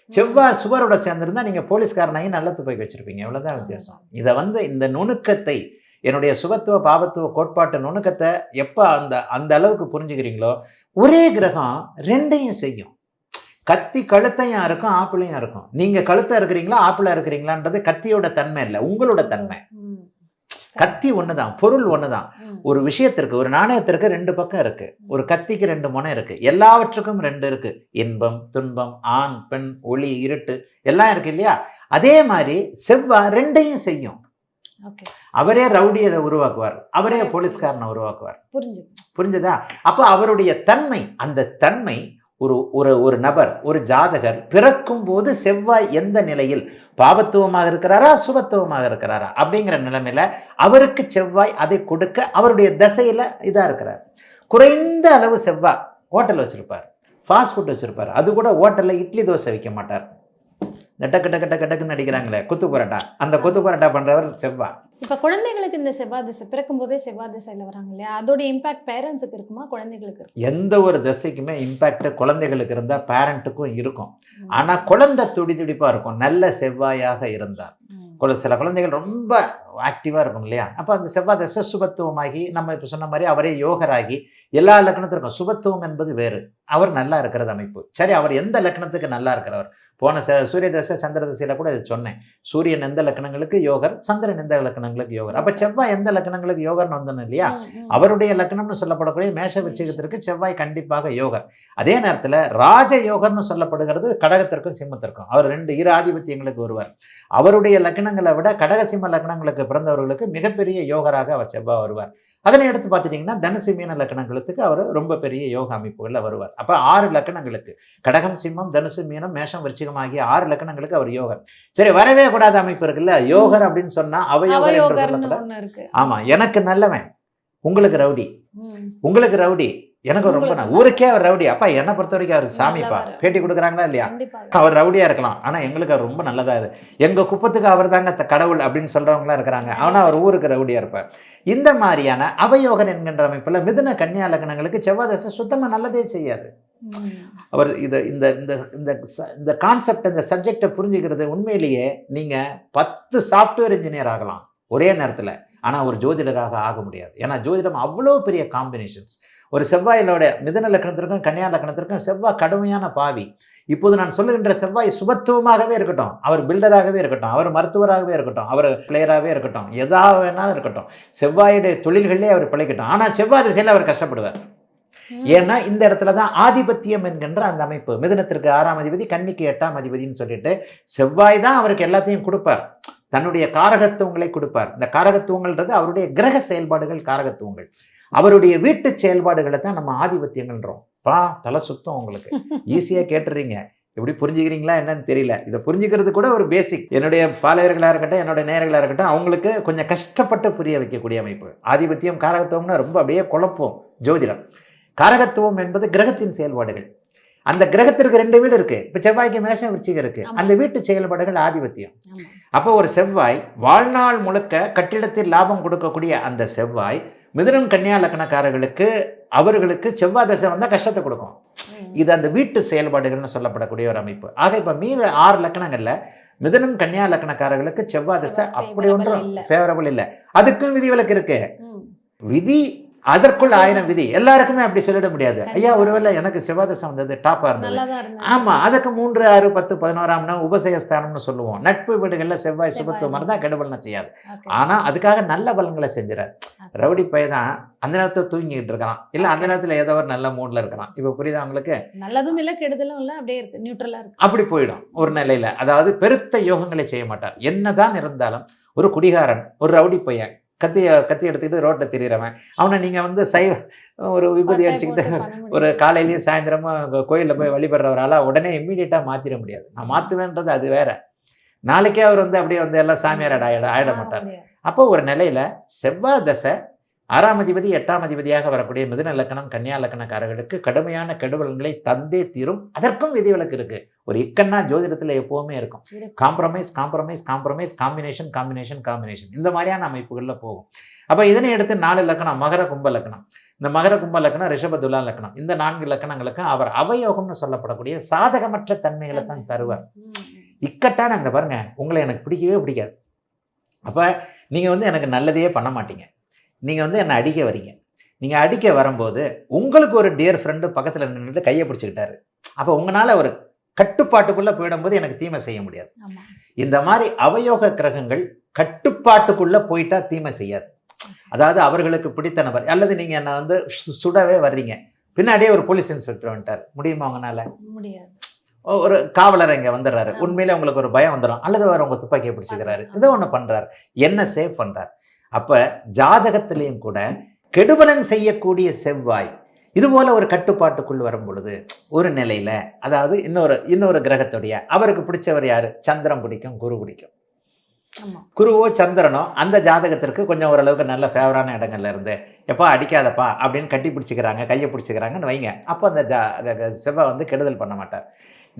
செவ்வாய் சுவரோட சேர்ந்திருந்தா நீங்கள் போலீஸ்காரனாகி நல்ல துப்பாக்கி வச்சுருப்பீங்க. இவ்வளோதான் வித்தியாசம். இதை இந்த நுணுக்கத்தை, என்னுடைய சுபத்துவ பாபத்துவ கோட்பாட்டு நுணுக்கத்தை எப்போ அந்த அளவுக்கு புரிஞ்சுக்கிறீங்களோ, ஒரே கிரகம் 2ஐயும் செய்யும். கத்தி கழுத்தையும் இருக்கும், ஆப்பிளையும் இருக்கும். நீங்கள் கழுத்தை இருக்கிறீங்களா ஆப்பிளாக இருக்கிறீங்களான்றது கத்தியோட தன்மை இல்லை, உங்களோட தன்மை. கத்தி ஒன்று தான், பொருள் ஒன்று தான். ஒரு விஷயத்திற்கு, ஒரு நாணயத்திற்கு 2 பக்கம் இருக்கு, ஒரு கத்திக்கு 2 முனை இருக்கு, எல்லாவற்றுக்கும் 2 இருக்கு. இன்பம், துன்பம், ஆண், பெண், ஒளி, இருட்டு எல்லாம் இருக்கு இல்லையா. அதே மாதிரி செவ்வாய் 2ஐயும் செய்யும். அவரே ரவுடியை உருவாக்குவார், அவரே போலீஸ்காரனை உருவாக்குவார். புரிஞ்சுதா? அப்போ அவருடைய தன்மை, அந்த தன்மை ஒரு நபர், ஒரு ஜாதகர் பிறக்கும் போது செவ்வாய் எந்த நிலையில் பாபத்துவமாக இருக்கிறாரா சுபத்துவமாக இருக்கிறாரா அப்படிங்கிற நிலைமையில அவருக்கு செவ்வாய் அதை கொடுக்க அவருடைய தசையில இதா இருக்கிறார். குறைந்த அளவு செவ்வாய் ஹோட்டல் வச்சிருப்பார், ஃபாஸ்ட் ஃபுட் வச்சிருப்பார். அது கூட ஹோட்டல்ல இட்லி தோசை வைக்க மாட்டார். இந்த டக்குன்னு அடிக்கிறாங்களே கொத்து பரோட்டா, அந்த கொத்து பரோட்டா பண்றவர் செவ்வாய். இப்போ குழந்தைகளுக்கு இந்த செவ்வாய் திசை பிறக்கும் போதே செவ்வாய் திசையில் வராங்க இல்லையா, அதோட இம்பாக்ட் பேரண்ட்ஸுக்கு இருக்குமா குழந்தைகளுக்கு இருக்கும்? எந்த ஒரு திசைக்குமே இம்பாக்ட் குழந்தைகளுக்கு இருந்தால் பேரண்ட்டுக்கும் இருக்கும். ஆனால் குழந்தை துடிதுடிப்பாக இருக்கும் நல்ல செவ்வாயாக இருந்தால். சில குழந்தைகள் ரொம்ப ஆக்டிவாக இருக்கும் இல்லையா, அப்போ அந்த செவ்வாய் திசை சுபத்துவமாகி, நம்ம இப்போ சொன்ன மாதிரி அவரே யோகராகி எல்லா லக்னத்திற்கும். சுபத்துவம் என்பது வேறு, அவர் நல்லா இருக்கிறது அமைப்பு. சரி, அவர் எந்த லக்னத்துக்கு நல்லா இருக்கிறவர்? போன சூரிய தசை சந்திர தசையில் கூட இது சொன்னேன். சூரியன் எந்த லக்னங்களுக்கு யோகர், சந்திரன் எந்த லக்னங்களுக்கு யோகர். அப்போ செவ்வாய் எந்த லக்னங்களுக்கு யோகர்னு வந்தோம் இல்லையா, அவருடைய லக்னம்னு சொல்லப்படக்கூடிய மேஷ விருச்சிகத்திற்கு செவ்வாய் கண்டிப்பாக யோகர். அதே நேரத்தில் ராஜ யோகர்னு சொல்லப்படுகிறது கடகத்திற்கும் சிம்மத்திற்கும். அவர் 2 இரு ஆதிபத்தியங்களுக்கு வருவார். அவருடைய லக்னங்களை விட கடகசிம்ம லக்னங்களுக்கு பிறந்தவர்களுக்கு மிகப்பெரிய யோகராக அவர் செவ்வாய் வருவார். அதனை எடுத்து பார்த்துட்டிங்கன்னா தனுசு மீன லக்கணங்களுக்கு அவர் ரொம்ப பெரிய யோக அமைப்புகளில் வருவார். அப்போ 6 லக்கணங்களுக்கு, கடகம், சிம்மம், தனுசு, மீனம், மேஷம், விருச்சிகம் ஆகிய 6 லக்கணங்களுக்கு அவர் யோகர். சரி, வரவே கூடாத அமைப்பு இருக்குல்ல யோகர் அப்படின்னு சொன்னா அவயோகர். ஆமா, எனக்கு நல்லவன், உங்களுக்கு ரவுடி, உங்களுக்கு ரவுடி, எனக்கு ரொம்ப ஊருக்கே அவர் ரவுடி. அப்பா என்னை பொறுத்த வரைக்கும் அவர் சாமிப்பா. பேட்டி கொடுக்குறாங்களா இல்லையா? அவர் ரவுடியா இருக்கலாம், ஆனா எங்களுக்கு அவர் ரொம்ப நல்லதா இது, எங்க குப்பத்துக்கு அவர் தாங்க கடவுள் அப்படின்னு சொல்றவங்களா இருக்கிறாங்க. ஆனா அவர் ஊருக்கு ரவுடியா இருப்பார். இந்த மாதிரியான அவயோகன் என்கின்ற அமைப்புல மிதுன கன்னியா லக்னங்களுக்கு செவ்வாய் தசை சுத்தமா நல்லதே செய்யாது. அவர் இதை இந்த இந்த இந்த கான்செப்ட், இந்த சப்ஜெக்டை புரிஞ்சுக்கிறது உண்மையிலேயே நீங்க 10 சாஃப்ட்வேர் இன்ஜினியர் ஆகலாம் ஒரே நேரத்தில், ஆனால் ஒரு ஜோதிடராக ஆக முடியாது. ஏன்னா ஜோதிடம் அவ்வளோ பெரிய காம்பினேஷன்ஸ். ஒரு செவ்வாயிலோட மிதுன லக்னத்திற்கும் கன்னியா லக்னத்திற்கும் செவ்வாய் கடுமையான பாவி. இப்போது நான் சொல்லுகின்ற செவ்வாய் சுபத்துவமாகவே இருக்கட்டும், அவர் பில்டராகவே இருக்கட்டும், அவர் மருத்துவராகவே இருக்கட்டும், அவர் பிளேயராகவே இருக்கட்டும், எதாவது வேணாலும் இருக்கட்டும், செவ்வாயுடைய தொழில்களே அவர் பிழைக்கட்டும், ஆனால் செவ்வாய் திசையில் அவர் கஷ்டப்படுவார். ஏன்னா இந்த இடத்துல தான் ஆதிபத்தியம் என்கின்ற அந்த அமைப்பு. மிதுனத்திற்கு 6ஆம் அதிபதி, கன்னிக்கு 8ஆம் அதிபதினு சொல்லிட்டு செவ்வாய் தான் அவருக்கு எல்லாத்தையும் கொடுப்பார், தன்னுடைய காரகத்துவங்களை கொடுப்பார். இந்த காரகத்துவங்கள்ன்றது அவருடைய கிரக செயல்பாடுகள், காரகத்துவங்கள். அவருடைய வீட்டு செயல்பாடுகளை தான் நம்ம ஆதிபத்தியங்கள்ன்றோம். தலை சுத்தம் உங்களுக்கு. ஈஸியாக கேட்டுறீங்க, எப்படி புரிஞ்சுக்கிறீங்களா என்னன்னு தெரியல. இதை புரிஞ்சுக்கிறது கூட ஒரு பேசிக். என்னுடைய ஃபாலோவர்களாக இருக்கட்டும், என்னுடைய நேயர்களாக இருக்கட்டும், அவங்களுக்கு கொஞ்சம் கஷ்டப்பட்டு புரிய வைக்கக்கூடிய அமைப்பு. ஆதிபத்தியம் காரகத்துவம்னா ரொம்ப அப்படியே குழப்பம் ஜோதிடம். காரகத்துவம் என்பது கிரகத்தின் செயல்பாடுகள். அந்த கிரகத்திற்கு 2 வீடு இருக்கு. இப்போ செவ்வாய்க்கு மேஷம் விருச்சிகம் இருக்கு, அந்த வீட்டு செயல்பாடுகள் ஆதிபத்தியம். அப்போ ஒரு செவ்வாய் வாழ்நாள் முழுக்க கட்டிடத்தில் லாபம் கொடுக்கக்கூடிய அந்த செவ்வாய் மிதுனம் கன்னியா லக்னக்காரர்களுக்கு அவர்களுக்கு செவ்வாய் தசை வந்தால் கஷ்டத்தை கொடுக்கும். இது அந்த வீட்டு செயல்பாடுகள்னு சொல்லப்படக்கூடிய ஒரு அமைப்பு. ஆக இப்போ மீது 6 லக்னங்கள்ல மிதுனம் கன்னியா லக்னக்காரர்களுக்கு செவ்வாய் தசை அப்படி ஒன்றும் ஃபேவரபிள் இல்லை. அதுக்கும் விதிவிலக்கு இருக்கு. விதி அதற்குள் 1000 விதி. எல்லாருக்குமே அப்படி சொல்லிட முடியாது. ஐயா ஒருவேளை எனக்கு செவ்வாதசம் வந்தது டாப்பா இருந்தது, ஆமா, அதுக்கு 3, 6, 10, 11 உபசயஸ்தானம்னு சொல்லுவோம். நட்பு வீடுகள்ல செவ்வாய் சுபத்துவம் இருந்தா கெடுபலனை செய்யாது. ஆனா அதுக்காக நல்ல பலன்களை செஞ்சிடாரு. ரவுடி பையதான் அந்த நேரத்தில் தூங்கிட்டு இருக்கான், இல்ல அந்த நேரத்துல ஏதோ ஒரு நல்ல மூட்ல இருக்கான். இப்ப புரியுதா உங்களுக்கு? நல்லதும் இல்ல கெடுதலும் இல்ல, அப்படியே இருக்கு, நியூட்ரலா இருக்கு. அப்படி போயிடும் ஒரு நிலையில. அதாவது பெருத்த யோகங்களை செய்ய மாட்டார். என்னதான் இருந்தாலும் ஒரு குடிகாரன், ஒரு ரவுடி பையன் கத்தி எடுத்துக்கிட்டு ரோட்டில் திரிகிறவன், அவனை நீங்கள் ஒரு விபதி அடிச்சுக்கிட்டு ஒரு காலையிலையும் சாயந்தரமும் கோயிலில் போய் வழிபடுறவரால உடனே இம்மீடியட்டாக மாற்றிட முடியாது. நான் மாற்றுவேன்றது அது வேற. நாளைக்கே அவர் அப்படியே எல்லாம் சாமியார் ஆயிட மாட்டார். அப்போ ஒரு நிலையில செவ்வாய் தசை 6ஆம் அதிபதி 8ஆம் அதிபதியாக வரக்கூடிய மிதுன லக்னம் கன்னியா லக்னக்காரர்களுக்கு கடுமையான கெடுபலன்களை தந்தே தீரும். அதற்கும் விதிவிலக்கு இருக்கு. ஒரு இக்கன்னா ஜோதிடத்தில் எப்பவுமே இருக்கும். Compromise compromise compromise, combination combination combination, இந்த மாதிரியான அமைப்புகளில் போகும். அப்போ இதனை எடுத்து 4 லக்னம் மகர கும்ப லக்னம். இந்த மகர கும்ப லக்னம், ரிஷப துலா லக்னம், இந்த 4 லக்னங்களுக்கு அவர் அவயோகம்னு சொல்லப்படக்கூடிய சாதகமற்ற தன்மைகளை தான் தருவார். இக்கட்டான அந்த பாருங்க, உங்களை எனக்கு பிடிக்கவே பிடிக்காது. அப்போ நீங்கள் எனக்கு நல்லதையே பண்ண மாட்டீங்க. நீங்கள் என்னை அடிக்க வரீங்க. நீங்கள் அடிக்க வரும்போது உங்களுக்கு ஒரு டியர் ஃப்ரெண்டு பக்கத்தில் நின்றுட்டு கையை பிடிச்சிக்கிட்டாரு. அப்போ உங்களால் ஒரு கட்டுப்பாட்டுக்குள்ளே போயிடும்போது எனக்கு தீமை செய்ய முடியாது. இந்த மாதிரி அவயோக கிரகங்கள் கட்டுப்பாட்டுக்குள்ளே போயிட்டா தீமை செய்யாது. அதாவது அவர்களுக்கு பிடித்த நபர், அல்லது நீங்கள் என்னை சுடவே வர்றீங்க, பின்னாடியே ஒரு போலீஸ் இன்ஸ்பெக்டர் வந்துட்டார், முடியுமா உங்களால்? முடியாது. ஒரு காவலர் இங்கே வந்துடுறாரு, உண்மையிலே உங்களுக்கு ஒரு பயம் வந்துடும். அல்லது அவர் உங்கள் துப்பாக்கியை பிடிச்சிக்கிறாரு, ஏதோ ஒன்று பண்ணுறாரு, என்ன சேவ் பண்ணுறார். அப்போ ஜாதகத்திலையும் கூட கெடுபலன் செய்யக்கூடிய செவ்வாய் இதுபோல ஒரு கட்டுப்பாட்டுக்குள் வரும் பொழுது ஒரு நிலையில, அதாவது இன்னொரு கிரகத்துடைய அவருக்கு பிடிச்சவர் யாரு? சந்திரன் பிடிக்கும், குரு பிடிக்கும். குருவோ சந்திரனோ அந்த ஜாதகத்திற்கு கொஞ்சம் ஓரளவுக்கு நல்ல ஃபேவரான இடங்கள்ல இருந்து எப்பா அடிக்காதப்பா அப்படின்னு கட்டி பிடிச்சிக்கிறாங்க, கையை பிடிச்சிக்கிறாங்கன்னு வைங்க. அப்போ அந்த செவ்வாய் கெடுதல் பண்ண மாட்டார்.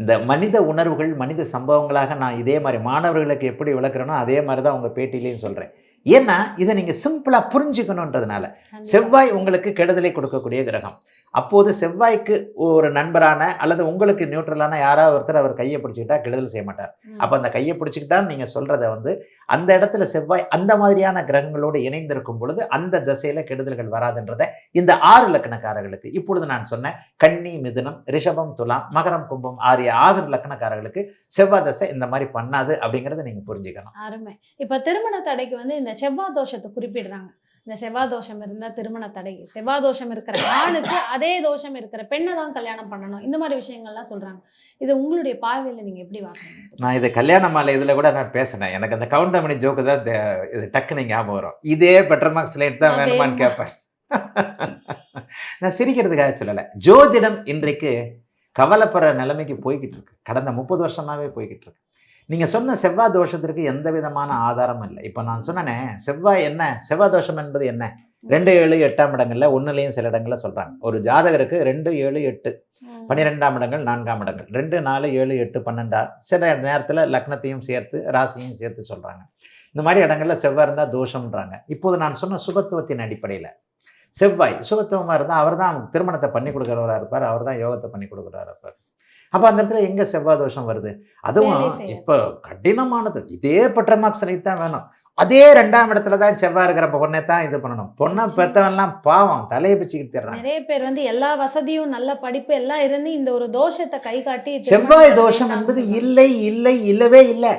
இந்த மனித உணர்வுகள், மனித சம்பவங்களாக நான் இதே மாதிரி மாணவர்களுக்கு எப்படி விளக்குறேனோ அதே மாதிரி தான் உங்கள் பேட்டிலையும் சொல்கிறேன். ஏன்னா இதை நீங்கள் சிம்பிளாக புரிஞ்சுக்கணுன்றதுனால. செவ்வாய் உங்களுக்கு கெடுதலை கொடுக்கக்கூடிய கிரகம். அப்போது செவ்வாய்க்கு ஒரு நண்பரான அல்லது உங்களுக்கு நியூட்ரலான யாராவது ஒருத்தர் அவர் கையை பிடிச்சிக்கிட்டா கெடுதல் செய்ய மாட்டார். அப்போ அந்த கையை பிடிச்சிக்கிட்டான்னு நீங்கள் சொல்கிறத அந்த இடத்துல செவ்வாய் அந்த மாதிரியான கிரகங்களோடு இணைந்திருக்கும் பொழுது அந்த திசையில் கெடுதல்கள் வராதுன்றதை இந்த 6 லக்னக்காரர்களுக்கு இப்பொழுது நான் சொன்ன கன்னி, மிதுனம், ரிஷபம், துலாம், மகரம், கும்பம் ஆகிய 6 லக்னக்காரர்களுக்கு செவ்வாய் தசை இந்த மாதிரி பண்ணாது அப்படிங்கிறத நீங்கள் புரிஞ்சுக்கணும். அருமை. இப்போ திருமண தடைக்கு இந்த செவ்வாய் தோஷத்தை குறிப்பிடுறாங்க. இந்த செவ்வாய் தோஷம் இருந்தால் திருமண தடை, செவ்வாய் தோஷம் இருக்கிற ஆணுக்கு அதே தோஷம் இருக்கிற பெண்ணை தான் கல்யாணம் பண்ணணும், இந்த மாதிரி விஷயங்கள்லாம் சொல்கிறாங்க. இது உங்களுடைய பார்வையில் நீங்கள் எப்படி பார்க்குறீங்க? நான் இதை கல்யாண மாலை இதில் கூட நான் பேசினேன். எனக்கு அந்த கவுண்டமணி ஜோக்கு தான் இது டக்குன்னு ஞாபகம் வரும். இதே பெட்டர் மார்க்ஸ் லைட் தான் வேணுமான்னு கேட்பேன். நான் சிரிக்கிறதுக்காக சொல்லலை. ஜோதிடம் இன்றைக்கு கவலைப்படுற நிலைமைக்கு போய்கிட்டு இருக்கு. கடந்த 30 வருஷமாகவே போய்கிட்டு இருக்கு. நீங்கள் சொன்ன செவ்வாய் தோஷத்திற்கு எந்த விதமான ஆதாரமும் இல்லை. இப்போ நான் சொன்னேனே, செவ்வாய் தோஷம் என்பது என்ன? 2, 7, 8ஆம் இடங்கள்ல ஒன்றுலையும் சில இடங்கள்ல சொல்றாங்க. ஒரு ஜாதகருக்கு 2, 7, 8 12ஆம் இடங்கள் 4ஆம் இடங்கள் 2, 4, 7, 8, 12 சில நேரத்தில் லக்னத்தையும் சேர்த்து ராசியையும் சேர்த்து சொல்றாங்க. இந்த மாதிரி இடங்கள்ல செவ்வாய் இருந்தால் தோஷம்ன்றாங்க. இப்போது நான் சொன்ன சுபத்துவத்தின் அடிப்படையில் செவ்வாய் சுபத்துவமாக இருந்தால் அவர் தான் திருமணத்தை பண்ணி கொடுக்குறவராக இருப்பார், அவர் தான் யோகத்தை பண்ணி கொடுக்குறவராக இருப்பார். அப்போ அந்த இடத்துல எங்கே செவ்வாய் தோஷம் வருது? அதுவும் இப்போ கடினமானது. இதே பற்ற மார்க்ஸ் தான் வேணும். அதே 2ஆம் இடத்துல தான் செவ்வாய் இருக்கிற பொண்ணை தான் இது பண்ணணும். பொண்ணை பெற்றவன்லாம் பாவம் தலையை பிச்சுக்கிட்டு தர்றாங்க. நிறைய பேர் வந்து எல்லா வசதியும் நல்ல படிப்பு எல்லாம் இருந்து இந்த ஒரு தோஷத்தை கை காட்டி செவ்வாய் தோஷம் என்பது இல்லை இல்லை இல்லவே இல்லை.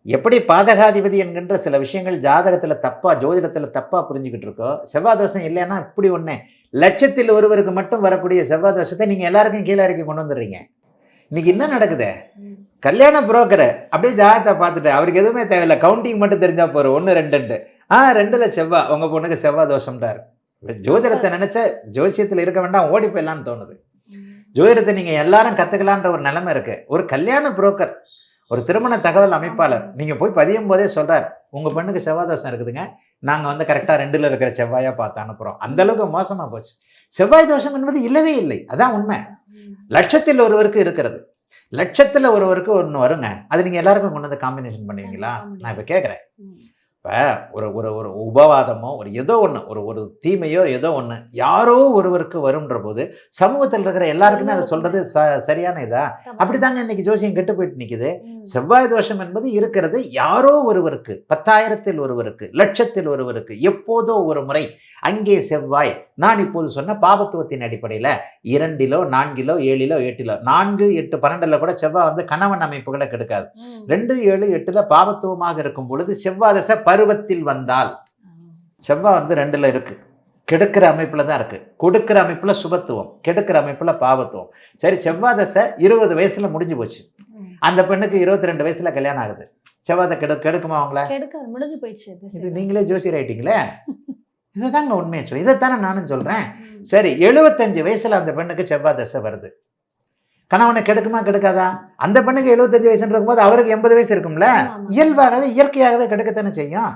எப்படி பாதகாதிபதி என்கின்ற சில விஷயங்கள் ஜாதகத்தில் தப்பா ஜோதிடத்தில் தப்பா புரிஞ்சுக்கிட்டு இருக்கோ, செவ்வாய் தோஷம் இல்லைன்னா இப்படி ஒன்று லட்சத்தில் ஒருவருக்கு மட்டும் வரக்கூடிய செவ்வாய் தோஷத்தை நீங்கள் எல்லாருக்கும் கீழே இறக்கி கொண்டு வந்துடுறீங்க. இன்னைக்கு என்ன நடக்குது? கல்யாண புரோக்கரை அப்படியே ஜாதகத்தை பார்த்துட்டு அவருக்கு எதுவுமே தேவையில்லை, கவுண்டிங் மட்டும் தெரிஞ்சா போறோம். 1, 2 2ல் செவ்வாய் உங்க பொண்ணுக்கு செவ்வாய் தோஷம்ன்றாரு. ஜோதிடத்தை நினைச்ச ஜோசியத்தில் இருக்க வேண்டாம், ஓடி போயிடலான்னு தோணுது. ஜோதிடத்தை நீங்க எல்லாரும் கத்துக்கலான்ற ஒரு நிலைமை இருக்கு. ஒரு கல்யாண புரோக்கர், ஒரு திருமண தகவல் அமைப்பாளர் நீங்க போய் பதியும் போதே சொல்றாரு, உங்க பெண்ணுக்கு செவ்வாய் தோஷம் இருக்குதுங்க, நாங்க வந்து கரெக்டா 2ல் இருக்கிற செவ்வாயா பார்த்து அனுப்புறோம். அந்த அளவுக்கு மோசமா போச்சு. செவ்வாய் தோஷம் என்பது இல்லவே இல்லை, அதான் உண்மை. லட்சத்தில் ஒருவருக்கு இருக்கிறது, லட்சத்துல ஒருவருக்கு ஒன்று வருங்க. அது நீங்க எல்லாருக்கும் கொண்டு வந்து காம்பினேஷன் பண்ணுவீங்களா? நான் இப்ப கேட்குறேன். இப்போ ஒரு ஒரு ஒரு உபவாதமோ ஒரு ஏதோ ஒன்று ஒரு தீமையோ ஏதோ ஒன்று யாரோ ஒருவருக்கு வரும்ன்ற போது சமூகத்தில் இருக்கிற எல்லாருக்குமே அதை சொல்றது சரியான இதா? அப்படிதாங்க இன்னைக்கு ஜோசியம் கெட்டு போயிட்டு நிற்குது. செவ்வாய் தோஷம் என்பது இருக்கிறது யாரோ ஒருவருக்கு, 10,000ல் ஒருவருக்கு, லட்சத்தில் ஒருவருக்கு, எப்போதோ ஒரு முறை அங்கே செவ்வாய். நான் இப்போது சொன்ன பாபத்துவத்தின் அடிப்படையில் 2, 4, 7, 8, 4, 8, 12 கூட செவ்வாய் வந்து கணவன் அமைப்புகளை கெடுக்காது. 2, 7, 8 பாபத்துவமாக இருக்கும் பொழுது செவ்வாய் தசை பருவத்தில் வந்தால், செவ்வாய் வந்து 2ல் இருக்கு, கெடுக்கிற அமைப்புல தான் இருக்கு. கொடுக்கிற அமைப்புல சுபத்துவம், கெடுக்கிற அமைப்புல பாவத்துவம். சரி, செவ்வாய் தசை 20 வயசுல முடிஞ்சு போச்சு, அந்த பெண்ணுக்கு 22 வயசுல கல்யாணம் ஆகுது. செவ்வாய் கெடுக்குமா அவங்கள? முடிஞ்சு போயிடுச்சு. இது நீங்களே ஜோசியர் ஆயிட்டீங்களே. இதுதாங்க உண்மையை சொல்ல, இதைத்தானே நானும் சொல்றேன். சரி, 75 வயசுல அந்த பெண்ணுக்கு செவ்வாய் தசை வருது, கணவனை கெடுக்குமா கெடுக்காதா? அந்த பெண்ணுக்கு 75 வயசுன்னு இருக்கும்போது அவருக்கு 80 வயசு இருக்கும்ல, இயல்பாகவே இயற்கையாகவே கெடுக்கத்தானே செய்யும்.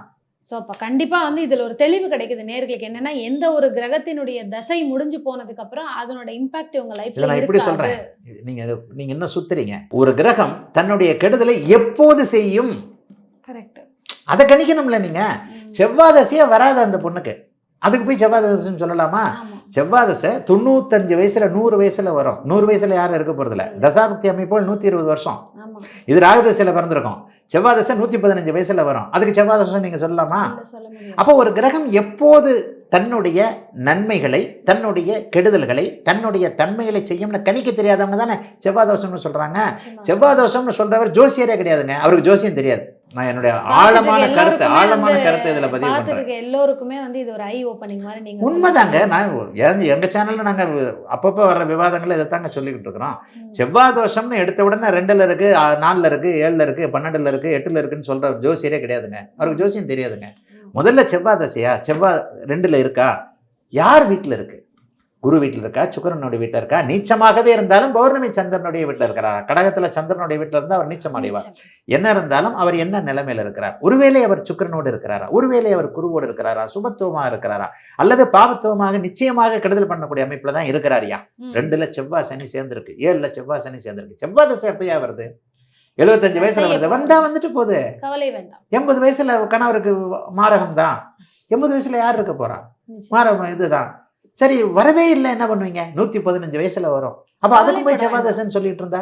ஸோ அப்போ கண்டிப்பாக வந்து இதில் ஒரு தெளிவு கிடைக்குது நேர்களுக்கு. என்னன்னா, எந்த ஒரு கிரகத்தினுடைய தசை முடிஞ்சு போனதுக்கு அப்புறம் அதனோட இம்பாக்ட் உங்க லைஃப்ல நான் இப்படி சொல்றேன், நீங்க என்ன சுத்துறீங்க? ஒரு கிரகம் தன்னுடைய கெடுதலை எப்போது செய்யும்? கரெக்ட், அதை கணிக்கணும்ல நீங்க. செவ்வாய் தசையே வராது அந்த பொண்ணுக்கு, அதுக்கு போய் செவ்வாய் தசைன்னு சொல்லலாமா? செவ்வாய் தசை 95 வயசுல 100 வயசுல வரும். 100 வயசுல யாரும் இருக்க போறதில்ல. தசாபக்தி அமைப்போல் 120 வருஷம். இது ராகு தசையில பிறந்திருக்கும். செவ்வாய் தசை 115 வயசுல வரும். அதுக்கு செவ்வாய் தசை நீங்க சொல்லலாமா? அப்போ ஒரு கிரகம் எப்போது தன்னுடைய நன்மைகளை, தன்னுடைய கெடுதல்களை, தன்னுடைய தன்மைகளை செய்யும்னு கணிக்க தெரியாதவங்க தானே செவ்வாய் தோஷம்னு சொல்றாங்க. செவ்வாய் தோஷம்னு சொல்றவர் ஜோசியரே கிடையாதுங்க, அவருக்கு ஜோசியம் தெரியாது. நான் என்னுடைய ஆழமான கருத்து இதுல பதிவு பண்றேன். எல்லோருக்குமே வந்து இது ஒரு ஐ ஓபனிங் மாதிரி நீங்க உண்மைதாங்க. நான் எங்க சேனல்ல நாங்க அப்பப்போ வர்ற விவாதங்களை இதை தாங்க சொல்லிக்கிட்டு இருக்கிறோம். செவ்வாய் தோஷம்னு எடுத்த உடனே 2ல் இருக்கு, 4ல் இருக்கு, 7ல் இருக்கு, 12ல் இருக்கு, 8ல் இருக்குன்னு சொல்ற ஜோசியரே கிடையாதுங்க, அவருக்கு ஜோசியம் தெரியாதுங்க. முதல்ல செவ்வாய் தசையா, செவ்வாய் 2ல் இருக்கா, யார் வீட்டில் இருக்கு? குரு வீட்டில் இருக்கா, சுக்கிரனுடைய வீட்டில் இருக்கா? நீச்சமாகவே இருந்தாலும் பௌர்ணமி சந்திரனுடைய வீட்டில் இருக்கிறார். கடகத்துல சந்திரனுடைய வீட்டில் இருந்தால் அவர் நீச்சம் அடைவார். என்ன இருந்தாலும் அவர் என்ன நிலைமையில இருக்கிறார்? ஒருவேளை அவர் சுக்கிரனோடு இருக்கிறாரா, ஒருவேளை அவர் குருவோடு இருக்கிறாரா, சுபத்துவமாக இருக்கிறாரா, அல்லது பாவத்துவமாக நிச்சயமாக கெடுதல் பண்ணக்கூடிய அமைப்புல தான் இருக்கிறாரியா? 2ல் செவ்வாய் சனி சேர்ந்திருக்கு, 7ல் செவ்வாய் சனி சேர்ந்திருக்கு. செவ்வாய் தசை எப்பயா வருது? 75 வயசுல வருது, வந்தா வந்துட்டு போகுது, கவலை வேண்டாம். 80 வயசுல கணவருக்கு மாரகம் தான், 80 வயசுல யார் இருக்க போறா? மாரகம் இதுதான். சரி, வரவே இல்லை, என்ன பண்ணுவீங்க? 115 வயசுல வரும். அப்ப அதுக்கு போய் செவ்வாய் தசைன்னு சொல்லிட்டு இருந்தா?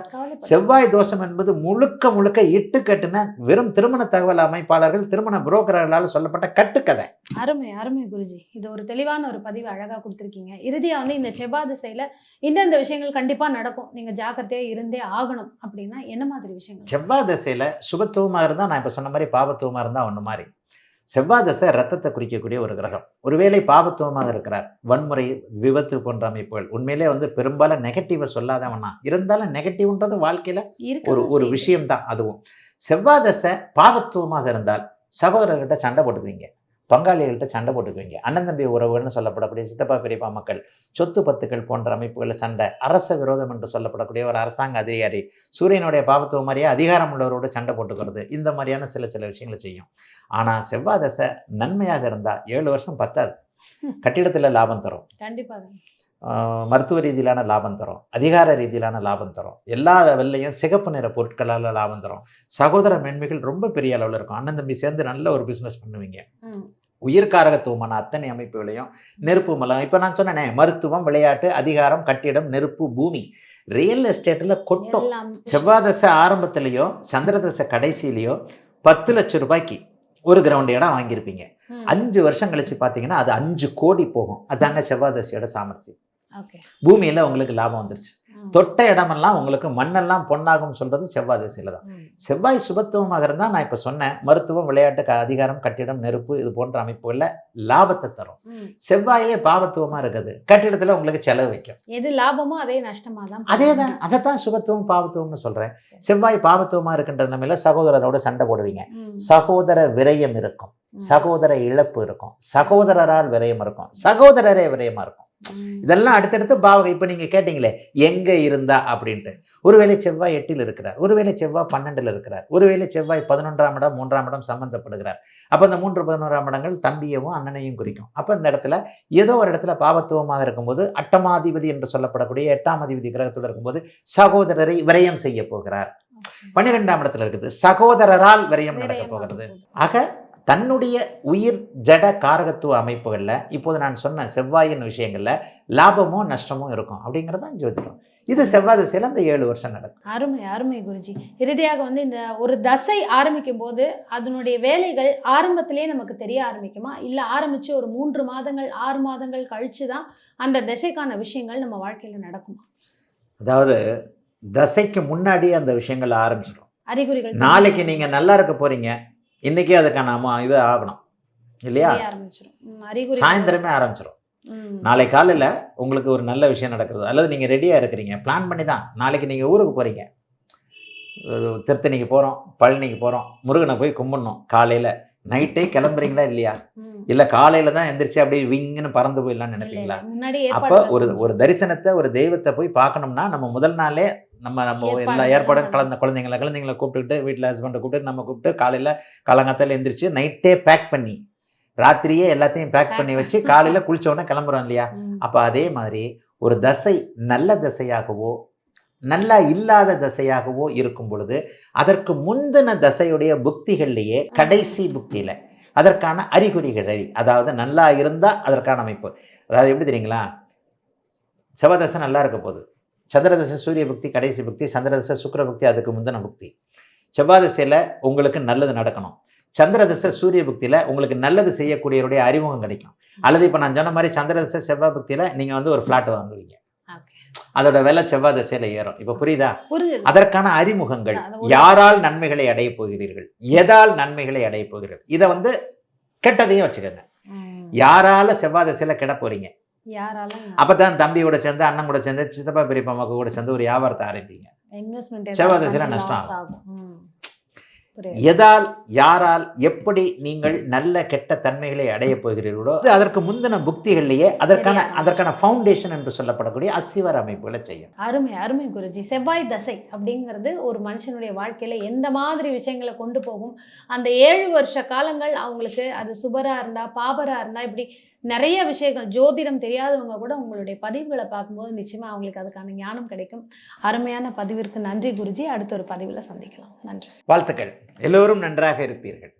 செவ்வாய் தோஷம் என்பது முழுக்க முழுக்க இட்டு கட்டுன வெறும் திருமண தகவல் அமைப்பாளர்கள், திருமண புரோக்கர்களால் சொல்லப்பட்ட கட்டுக்கதை. அருமை அருமை குருஜி, இது ஒரு தெளிவான ஒரு பதிவு அழகா கொடுத்துருக்கீங்க. இறுதியா வந்து இந்த செவ்வாய் திசையில இந்த விஷயங்கள் கண்டிப்பா நடக்கும், நீங்க ஜாக்கிரதையா இருந்தே ஆகணும் அப்படின்னா என்ன மாதிரி விஷயங்கள்? செவ்வாய் தசையில சுபத்துவமா இருந்தா, நான் இப்ப சொன்ன மாதிரி பாபத்துவமா இருந்தா ஒண்ணு மாதிரி. செவ்வாய் தசை ரத்தத்தை குறிக்கக்கூடிய ஒரு கிரகம். ஒருவேளை பாபத்துவமாக இருக்கிறார், வன்முறை, விபத்து போன்ற அமைப்புகள். உண்மையிலே வந்து பெரும்பாலும் நெகட்டிவை சொல்லாதவனா இருந்தாலும் நெகட்டிவ்ன்றது வாழ்க்கையில ஒரு விஷயம் தான். அதுவும் செவ்வாய் தசை பாபத்துவமாக இருந்தால் சகோதரர்கிட்ட சண்டை போட்டுக்குவீங்க, பங்காளிகள்கிட்ட சண்டை போட்டுக்குவீங்க. அண்ணன் தம்பி உறவுகள்னு சொல்லப்படக்கூடிய சித்தப்பா பெரியப்பா மக்கள், சொத்து பத்துக்கள் போன்ற அமைப்புகளில் சண்டை, அரச விரோதம் என்று சொல்லப்படக்கூடிய ஒரு அரசாங்க அதிகாரி சூரியனுடைய பாவத்துவம் மாதிரியே அதிகாரம் உள்ளவரோட சண்டை போட்டுக்கிறது, இந்த மாதிரியான சில விஷயங்களை செய்யும். ஆனால் செவ்வாய் தசை நன்மையாக இருந்தால் 7 வருஷம் பத்தாது. கட்டிடத்தில் லாபம் தரும், கண்டிப்பாக. மருத்துவ ரீதியிலான லாபம் தரும், அதிகார ரீதியிலான லாபம் தரும், எல்லா லெவல்லையும் சிகப்பு நிற பொருட்களால் லாபம் தரும். சகோதர மேன்மைகள் ரொம்ப பெரிய அளவில் இருக்கும். அண்ணன் தம்பி சேர்ந்து நல்ல ஒரு பிஸ்னஸ் பண்ணுவீங்க. உயிர்காரகத்துவமான அத்தனை அமைப்புகளையும் நெருப்பு மலம், இப்போ நான் சொன்னேனே, மருத்துவம், விளையாட்டு, அதிகாரம், கட்டிடம், நெருப்பு, பூமி, ரியல் எஸ்டேட்டில் கொட்டும். செவ்வாய் தசை ஆரம்பத்திலேயோ சந்திர தசை கடைசியிலையோ 10 லட்சம் ரூபாய்க்கு ஒரு கிரவுண்ட் இடம் வாங்கியிருப்பீங்க. 5 வருஷம் கழிச்சு பார்த்தீங்கன்னா அது 5 கோடி போகும். அதாங்க செவ்வாய் தசையோட சாமர்த்தியம். பூமியில் உங்களுக்கு லாபம் வந்துருச்சு. தொட்ட இடமெல்லாம் உங்களுக்கு மண்ணெல்லாம் பொன்னாகும் சொல்றது செவ்வாய் திசையில தான். செவ்வாய் சுபத்துவமாக இருந்தால் நான் இப்போ சொன்னேன், மருத்துவம், விளையாட்டு, அதிகாரம், கட்டிடம், நெருப்பு, இது போன்ற அமைப்புகளில் லாபத்தை தரும். செவ்வாயே பாவத்துவமாக இருக்குது, கட்டிடத்தில் உங்களுக்கு செலவு வைக்கும். எது லாபமோ அதே நஷ்டமா தான். அதே தான், அதை தான் சுபத்துவம் பாவத்துவம்னு சொல்கிறேன். செவ்வாய் பாவத்துவமாக இருக்கின்ற நிலைமையில சகோதரரோட சண்டை போடுவீங்க, சகோதர விரயம் இருக்கும், சகோதர இழப்பு இருக்கும், சகோதரரால் விரயம் இருக்கும், சகோதரரே விரயமாக இருக்கும். இதெல்லாம் அடுத்தடுத்து பாவகம். இப்போ நீங்கள் கேட்டீங்களே எங்கே இருந்தா அப்படின்ட்டு, ஒருவேளை செவ்வாய் 8ல் இருக்கிறார், ஒருவேளை செவ்வாய் 12ல் இருக்கிறார், ஒருவேளை செவ்வாய் 11ஆம் இடம் 3ஆம் இடம் சம்பந்தப்படுகிறார். அப்போ இந்த 3, 11ஆம் இடங்கள் தம்பியவும் அண்ணனையும் குறிக்கும். அப்போ இந்த இடத்துல ஏதோ ஒரு இடத்துல பாவத்துவமாக இருக்கும்போது, அட்டமாதிபதி என்று சொல்லப்படக்கூடிய 8ஆம் அதிபதி கிரகத்தோடு இருக்கும்போது சகோதரரை விரயம் செய்ய போகிறார். 12ஆம் இடத்துல இருக்குது, சகோதரரால் விரயம் நடக்க போகிறது. ஆக தன்னுடைய உயிர் ஜட காரகத்துவ அமைப்புகளில் இப்போது நான் சொன்ன செவ்வாயின் விஷயங்களில் லாபமோ நஷ்டமோ இருக்கும் அப்படிங்கிறதான் ஜோதிடம். இது செவ்வாய் திசையில் அந்த 7 வருஷம் நடக்கும். அருமை அருமை குருஜி. இறுதியாக இந்த ஒரு தசை ஆரம்பிக்கும் போது அதனுடைய வேலைகள் ஆரம்பத்திலேயே நமக்கு தெரிய ஆரம்பிக்குமா, இல்லை ஆரம்பித்து ஒரு 3 மாதங்கள் 6 மாதங்கள் கழித்து தான் அந்த திசைக்கான விஷயங்கள் நம்ம வாழ்க்கையில் நடக்குமா? அதாவது தசைக்கு முன்னாடியே அந்த விஷயங்கள் ஆரம்பிச்சிடும். அறிகுறிகள் நாளைக்கு நீங்கள் நல்லா இருக்க போகிறீங்க, இன்னைக்கே அதுக்கான இது ஆகணும் இல்லையா? சாயந்தரமே ஆரம்பிச்சிடும். நாளை காலையில் உங்களுக்கு ஒரு நல்ல விஷயம் நடக்கிறது, அல்லது நீங்கள் ரெடியாக இருக்கிறீங்க, பிளான் பண்ணி தான். நாளைக்கு நீங்கள் ஊருக்கு போகிறீங்க, திருத்தணிக்கு போகிறோம், பழனிக்கு போகிறோம், முருகனை போய் கும்பிடணும். காலையில் நைட்டே கிளம்புறீங்களா இல்லையா? இல்லை காலையில் தான் எந்திரிச்சு அப்படியே விங்குன்னு பறந்து போயிடலாம்னு நினைப்பீங்களா? அப்போ ஒரு தரிசனத்தை, ஒரு தெய்வத்தை போய் பார்க்கணும்னா நம்ம முதல் நாளே நம்ம எல்லா ஏற்பாடும் குழந்தைங்களை கூப்பிட்டுக்கிட்டு, வீட்டில் ஹஸ்பண்டை கூப்பிட்டு, நம்ம கூப்பிட்டு காலையில் காலங்காத்தால எந்திரிச்சு நைட்டே பேக் பண்ணி, ராத்திரியே எல்லாத்தையும் பேக் பண்ணி வச்சு காலையில் குளிச்சோடனே கிளம்புறோம் இல்லையா? அப்போ அதே மாதிரி ஒரு தசை நல்ல தசையாகவோ நல்லா இல்லாத தசையாகவோ இருக்கும் பொழுது, அதற்கு முந்தின தசையுடைய புக்திகள்லேயே கடைசி புக்தியில் அதற்கான அறிகுறிகள், அதாவது நல்லா இருந்தால் அதற்கான அமைப்பு. அதாவது எப்படி தெரியுங்களா? செவ்வாய் நல்லா இருக்க போகுது, சந்திரதசை சூரிய புக்தி கடைசி புக்தி, சந்திரதசை சுக்கிர புக்தி அதுக்கு முந்தின புக்தி. செவ்வாய் திசையில் உங்களுக்கு நல்லது நடக்கணும், சந்திரதசை சூரிய புக்தியில் உங்களுக்கு நல்லது செய்யக்கூடியவருடைய அறிமுகம் கிடைக்கும். அல்லது இப்போ நான் சொன்ன மாதிரி சந்திரதசை செவ்வாய் புக்தியில் நீங்கள் ஒரு ஃப்ளாட் வாங்குவீங்க, அதோட விலை செவ்வாய் திசையில ஏறும். இப்போ புரியுதா? அதற்கான அறிமுகங்கள், யாரால் நன்மைகளை அடைய போகிறீர்கள், எதால் நன்மைகளை அடைய போகிறீர்கள், இதை கெட்டதையும் வச்சுக்கோங்க. யாரால செவ்வாய் திசையில கெட போறீங்க, அப்பதான் தம்பியோட சேர்ந்து, அண்ணன் கூட சேர்ந்து, சித்தப்பா பெரியப்பா மக்கள் கூட சேர்ந்து ஒரு வியாபாரத்தை ஆரம்பிப்பீங்க. செவ்வாய் திசையில நஷ்டம் ஆகும். எதால், யாரால், எப்படி நீங்கள் நல்ல கெட்ட தன்மைகளை அடைய போகிறீர்களோ அதற்கு முந்தின புக்திகள்லேயே அதற்கான ஃபவுண்டேஷன் என்று சொல்லப்படக்கூடிய அஸ்திவார அமைப்புகளை செய்யும். அருமை அருமை குருஜி. செவ்வாய் தசை அப்படிங்கிறது ஒரு மனுஷனுடைய வாழ்க்கையில எந்த மாதிரி விஷயங்களை கொண்டு போகும், அந்த 7 வருஷ காலங்கள் அவங்களுக்கு அது சுபரா இருந்தா பாபரா இருந்தா, இப்படி நிறைய விஷயங்கள் ஜோதிடம் தெரியாதவங்க கூட உங்களுடைய பதிவுகளை பார்க்கும்போது நிச்சயமா அவங்களுக்கு அதுக்கான ஞானம் கிடைக்கும். அருமையான பதிவிற்கு நன்றி குருஜி. அடுத்த ஒரு பதிவில் சந்திக்கலாம். நன்றி, வாழ்த்துக்கள். எல்லோரும் நன்றாக இருப்பீர்கள்.